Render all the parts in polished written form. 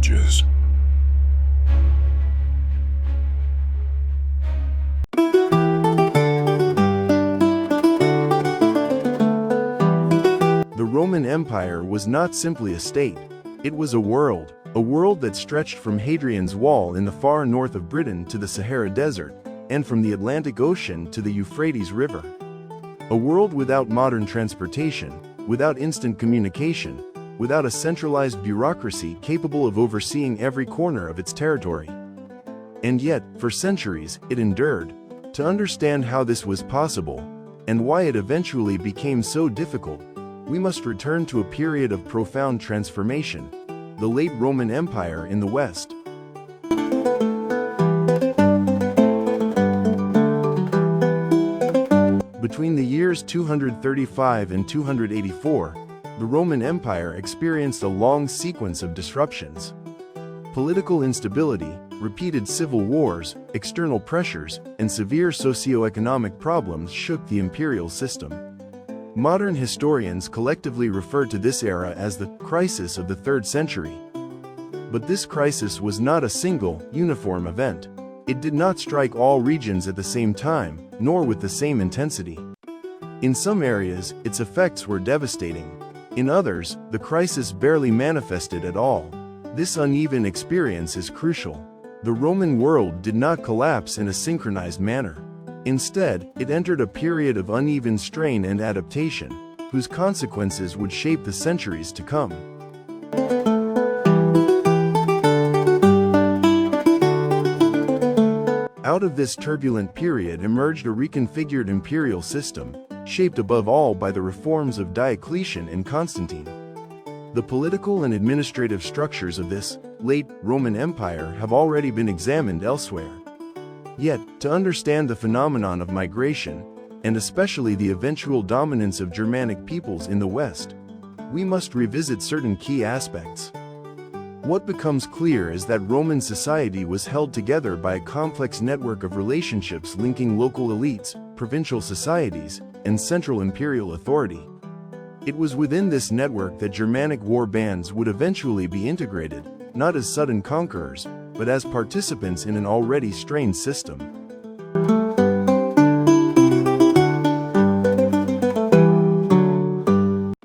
Ages. The Roman Empire was not simply a state. It was a world that stretched from Hadrian's Wall in the far north of Britain to the Sahara Desert, and from the Atlantic Ocean to the Euphrates River. A world without modern transportation, without instant communication, without a centralized bureaucracy capable of overseeing every corner of its territory. And yet, for centuries, it endured. To understand how this was possible, and why it eventually became so difficult, we must return to a period of profound transformation, the late Roman Empire in the West. Between the years 235 and 284, the Roman Empire experienced a long sequence of disruptions. Political instability, repeated civil wars, external pressures, and severe socio-economic problems shook the imperial system. Modern historians collectively refer to this era as the crisis of the 3rd century. But this crisis was not a single, uniform event. It did not strike all regions at the same time, nor with the same intensity. In some areas, its effects were devastating. In others, the crisis barely manifested at all. This uneven experience is crucial. The Roman world did not collapse in a synchronized manner. Instead, it entered a period of uneven strain and adaptation, whose consequences would shape the centuries to come. Out of this turbulent period emerged a reconfigured imperial system, shaped above all by the reforms of Diocletian and Constantine. The political and administrative structures of this late Roman Empire have already been examined elsewhere. Yet, to understand the phenomenon of migration, and especially the eventual dominance of Germanic peoples in the West, we must revisit certain key aspects. What becomes clear is that Roman society was held together by a complex network of relationships linking local elites, provincial societies, and central imperial authority. It was within this network that Germanic war bands would eventually be integrated, not as sudden conquerors, but as participants in an already strained system.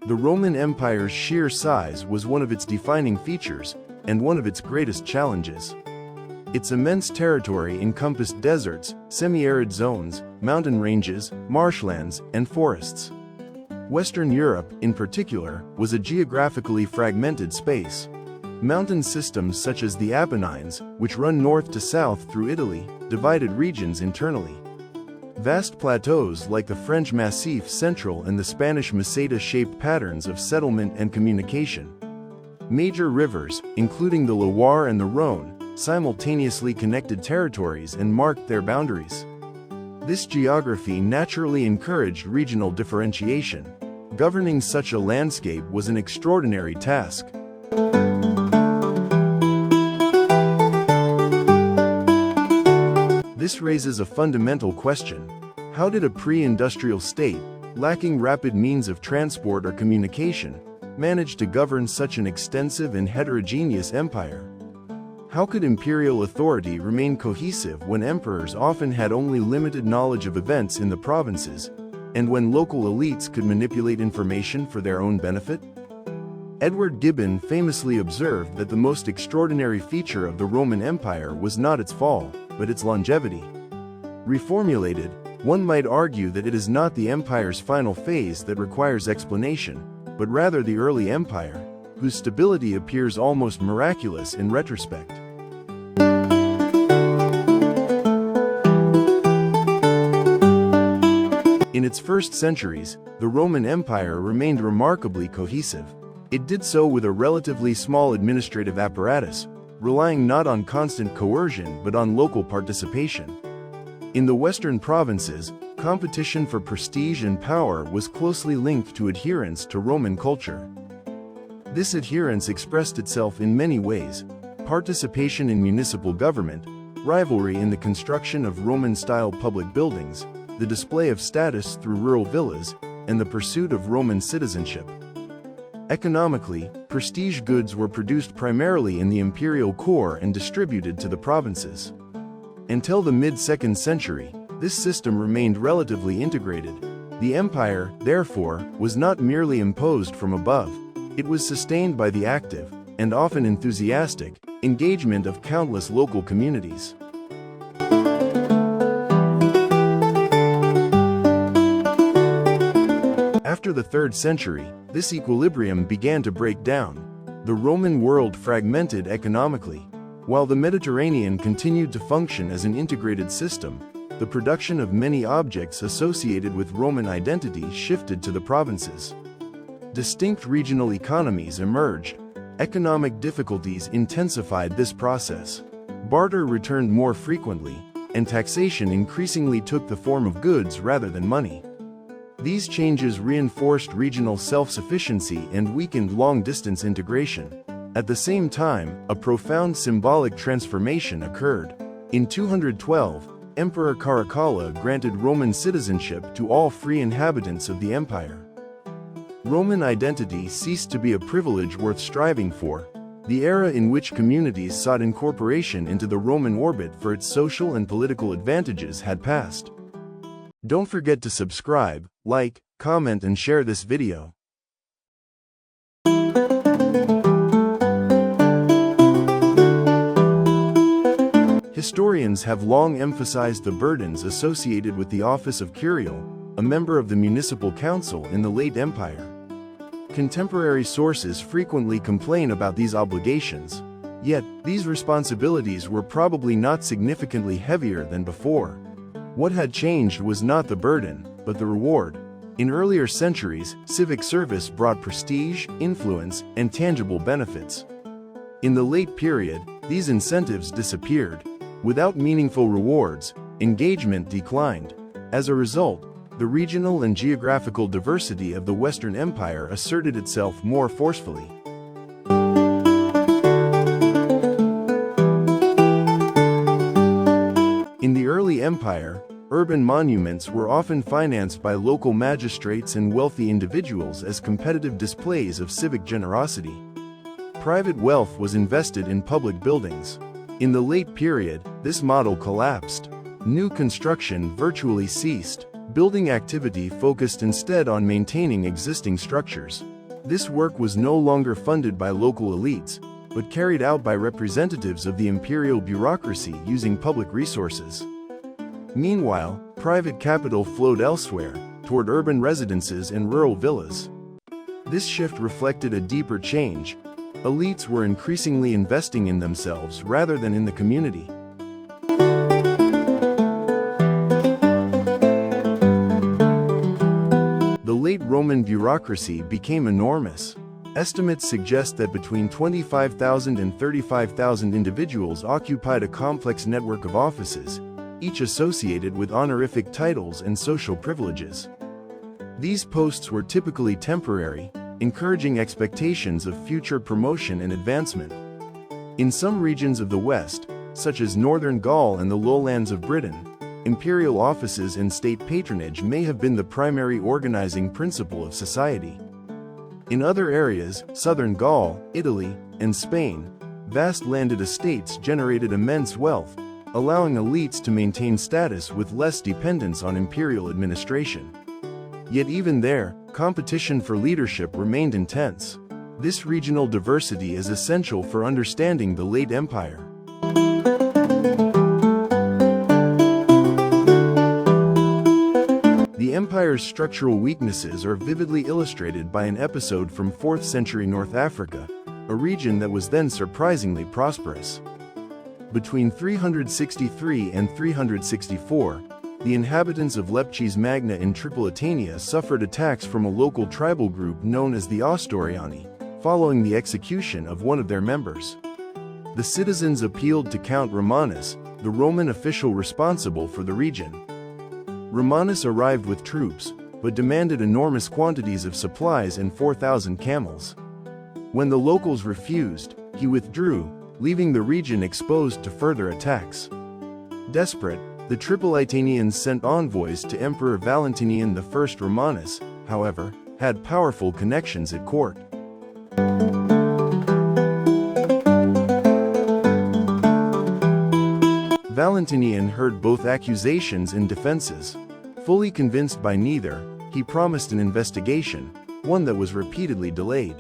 The Roman Empire's sheer size was one of its defining features, and one of its greatest challenges. Its immense territory encompassed deserts, semi-arid zones, mountain ranges, marshlands, and forests. Western Europe, in particular, was a geographically fragmented space. Mountain systems such as the Apennines, which run north to south through Italy, divided regions internally. Vast plateaus like the French Massif Central and the Spanish Meseta shaped patterns of settlement and communication. Major rivers, including the Loire and the Rhone, simultaneously connected territories and marked their boundaries. This geography naturally encouraged regional differentiation. Governing such a landscape was an extraordinary task. This raises a fundamental question. How did a pre-industrial state, lacking rapid means of transport or communication, manage to govern such an extensive and heterogeneous empire? How could imperial authority remain cohesive when emperors often had only limited knowledge of events in the provinces, and when local elites could manipulate information for their own benefit? Edward Gibbon famously observed that the most extraordinary feature of the Roman Empire was not its fall, but its longevity. Reformulated, one might argue that it is not the empire's final phase that requires explanation, but rather the early empire, whose stability appears almost miraculous in retrospect. In its first centuries, the Roman Empire remained remarkably cohesive. It did so with a relatively small administrative apparatus, relying not on constant coercion but on local participation. In the western provinces, competition for prestige and power was closely linked to adherence to Roman culture. This adherence expressed itself in many ways: participation in municipal government, rivalry in the construction of Roman-style public buildings, the display of status through rural villas, and the pursuit of Roman citizenship. Economically, prestige goods were produced primarily in the imperial core and distributed to the provinces. Until the mid-2nd century, this system remained relatively integrated. The empire, therefore, was not merely imposed from above. It was sustained by the active, and often enthusiastic, engagement of countless local communities. After the 3rd century, this equilibrium began to break down. The Roman world fragmented economically. While the Mediterranean continued to function as an integrated system, the production of many objects associated with Roman identity shifted to the provinces. Distinct regional economies emerged. Economic difficulties intensified this process. Barter returned more frequently, and taxation increasingly took the form of goods rather than money. These changes reinforced regional self-sufficiency and weakened long-distance integration. At the same time, a profound symbolic transformation occurred. In 212, Emperor Caracalla granted Roman citizenship to all free inhabitants of the empire. Roman identity ceased to be a privilege worth striving for. The era in which communities sought incorporation into the Roman orbit for its social and political advantages had passed. Don't forget to subscribe, like, comment and share this video. Historians have long emphasized the burdens associated with the office of curial, a member of the municipal council in the late empire. Contemporary sources frequently complain about these obligations, yet these responsibilities were probably not significantly heavier than before. What had changed was not the burden, but the reward. In earlier centuries, civic service brought prestige, influence, and tangible benefits. In the late period, these incentives disappeared. Without meaningful rewards, engagement declined. As a result, the regional and geographical diversity of the Western Empire asserted itself more forcefully. In the early empire, urban monuments were often financed by local magistrates and wealthy individuals as competitive displays of civic generosity. Private wealth was invested in public buildings. In the late period, this model collapsed. New construction virtually ceased. Building activity focused instead on maintaining existing structures. This work was no longer funded by local elites, but carried out by representatives of the imperial bureaucracy using public resources. Meanwhile, private capital flowed elsewhere, toward urban residences and rural villas. This shift reflected a deeper change. Elites were increasingly investing in themselves rather than in the community. The late Roman bureaucracy became enormous. Estimates suggest that between 25,000 and 35,000 individuals occupied a complex network of offices, each associated with honorific titles and social privileges. These posts were typically temporary, encouraging expectations of future promotion and advancement. In some regions of the West, such as northern Gaul and the lowlands of Britain, imperial offices and state patronage may have been the primary organizing principle of society. In other areas, southern Gaul, Italy, and Spain, vast landed estates generated immense wealth, allowing elites to maintain status with less dependence on imperial administration. Yet even there, competition for leadership remained intense. This regional diversity is essential for understanding the late empire. The empire's structural weaknesses are vividly illustrated by an episode from 4th century North Africa, a region that was then surprisingly prosperous. Between 363 and 364, the inhabitants of Lepches Magna in Tripolitania suffered attacks from a local tribal group known as the Ostoriani, following the execution of one of their members. The citizens appealed to Count Romanus, the Roman official responsible for the region. Romanus arrived with troops, but demanded enormous quantities of supplies and 4,000 camels. When the locals refused, he withdrew, leaving the region exposed to further attacks. Desperate, the Tripolitanians sent envoys to Emperor Valentinian I. Romanus, however, had powerful connections at court. Valentinian heard both accusations and defenses. Fully convinced by neither, he promised an investigation, one that was repeatedly delayed.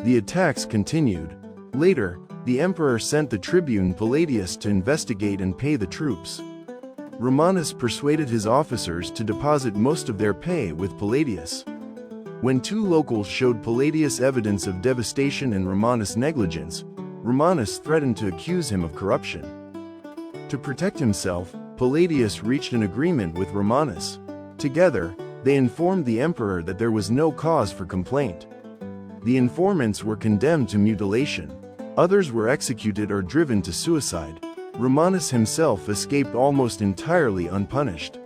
The attacks continued. Later, the emperor sent the tribune Palladius to investigate and pay the troops. Romanus persuaded his officers to deposit most of their pay with Palladius. When two locals showed Palladius evidence of devastation and Romanus' negligence, Romanus threatened to accuse him of corruption. To protect himself, Palladius reached an agreement with Romanus. Together, they informed the emperor that there was no cause for complaint. The informants were condemned to mutilation. Others were executed or driven to suicide. Romanus himself escaped almost entirely unpunished.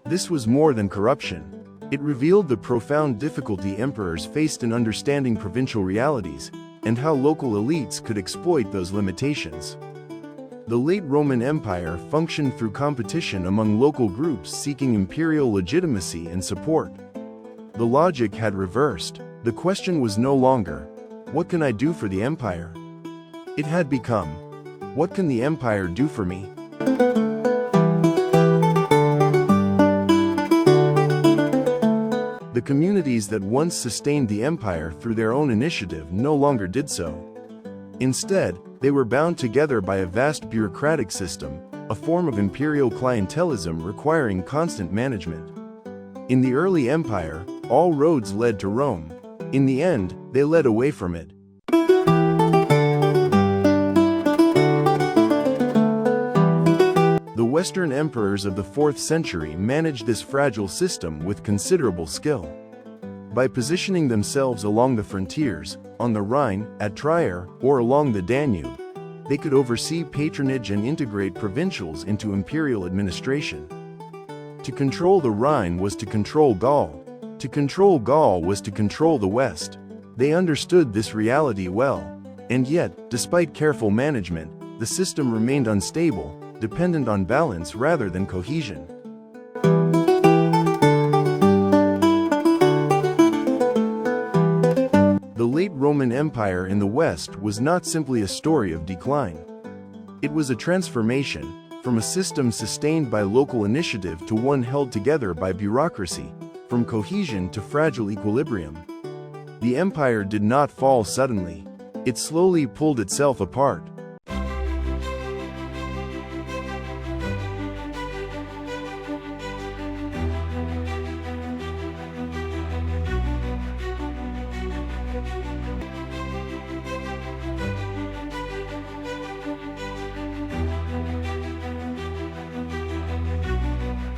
This was more than corruption. It revealed the profound difficulty emperors faced in understanding provincial realities, and how local elites could exploit those limitations. The late Roman Empire functioned through competition among local groups seeking imperial legitimacy and support. The logic had reversed. The question was no longer, "What can I do for the empire?" It had become, "What can the empire do for me?" The communities that once sustained the empire through their own initiative no longer did so. Instead, they were bound together by a vast bureaucratic system, a form of imperial clientelism requiring constant management. In the early empire, all roads led to Rome. In the end, they led away from it. The Western emperors of the 4th century managed this fragile system with considerable skill. By positioning themselves along the frontiers, on the Rhine, at Trier, or along the Danube, they could oversee patronage and integrate provincials into imperial administration. To control the Rhine was to control Gaul. To control Gaul was to control the West. They understood this reality well. And yet, despite careful management, the system remained unstable, dependent on balance rather than cohesion. The late Roman Empire in the West was not simply a story of decline. It was a transformation, from a system sustained by local initiative to one held together by bureaucracy, from cohesion to fragile equilibrium. The empire did not fall suddenly. It slowly pulled itself apart.